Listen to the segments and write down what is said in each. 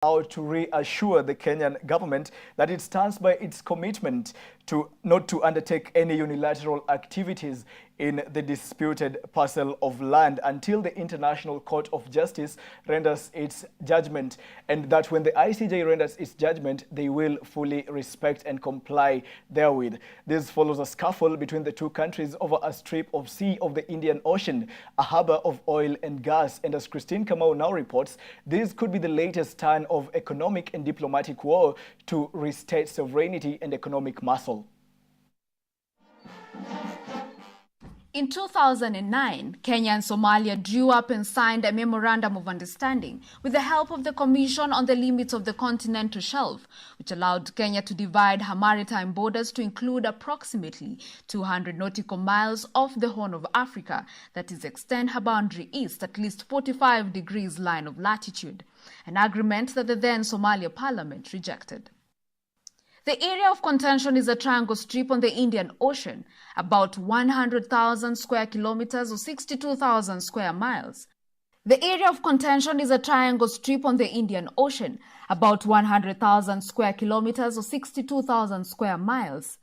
out to reassure the Kenyan government that it stands by its commitment to not to undertake any unilateral activities in the disputed parcel of land until the International Court of Justice renders its judgment, and that when the ICJ renders its judgment, they will fully respect and comply therewith. This follows a scuffle between the two countries over a strip of sea of the Indian Ocean, a harbor of oil and gas, and as Christine Kamau now reports, this could be the latest turn of economic and diplomatic war to restate sovereignty and economic muscle. In 2009, Kenya and Somalia drew up and signed a memorandum of understanding with the help of the Commission on the Limits of the Continental Shelf, which allowed Kenya to divide her maritime borders to include approximately 200 nautical miles off the Horn of Africa, that is, extend her boundary east at least 45 degrees line of latitude, an agreement that the then Somalia Parliament rejected. The area of contention is a triangle strip on the Indian Ocean, about 100,000 square kilometers or 62,000 square miles. The area of contention is a triangle strip on the Indian Ocean, about 100,000 square kilometers or 62,000 square miles.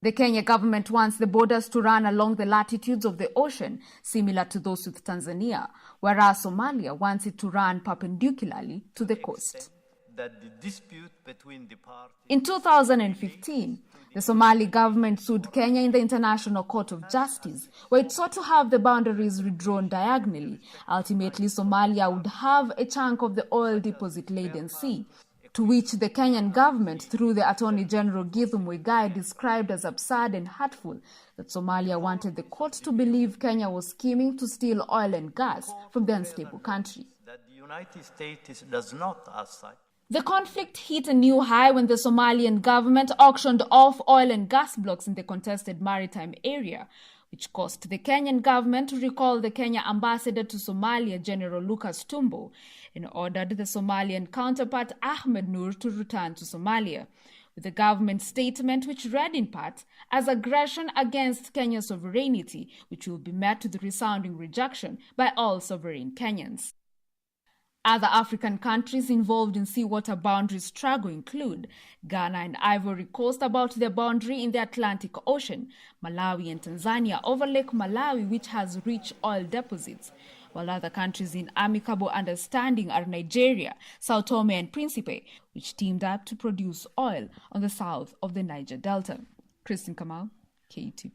The Kenya government wants the borders to run along the latitudes of the ocean, similar to those with Tanzania, whereas Somalia wants it to run perpendicularly to the coast. That the dispute between the parties... In 2015, the Somali government sued Kenya in the International Court of Justice, where it sought to have the boundaries redrawn diagonally. Ultimately, Somalia would have a chunk of the oil deposit-laden sea, to which the Kenyan government, through the Attorney General Githu Muigai, described as absurd and hurtful that Somalia wanted the court to believe Kenya was scheming to steal oil and gas from the unstable country. That the United States does not as such. The conflict hit a new high when the Somalian government auctioned off oil and gas blocks in the contested maritime area, which caused the Kenyan government to recall the Kenya ambassador to Somalia, General Lucas Tumbo, and ordered the Somalian counterpart Ahmed Nur to return to Somalia, with the government statement which read in part as aggression against Kenya's sovereignty, which will be met with resounding rejection by all sovereign Kenyans. Other African countries involved in seawater boundary struggle include Ghana and Ivory Coast about their boundary in the Atlantic Ocean, Malawi and Tanzania over Lake Malawi, which has rich oil deposits, while other countries in amicable understanding are Nigeria, Sao Tome and Principe, which teamed up to produce oil on the south of the Niger Delta. Christine Kamau, KUTV.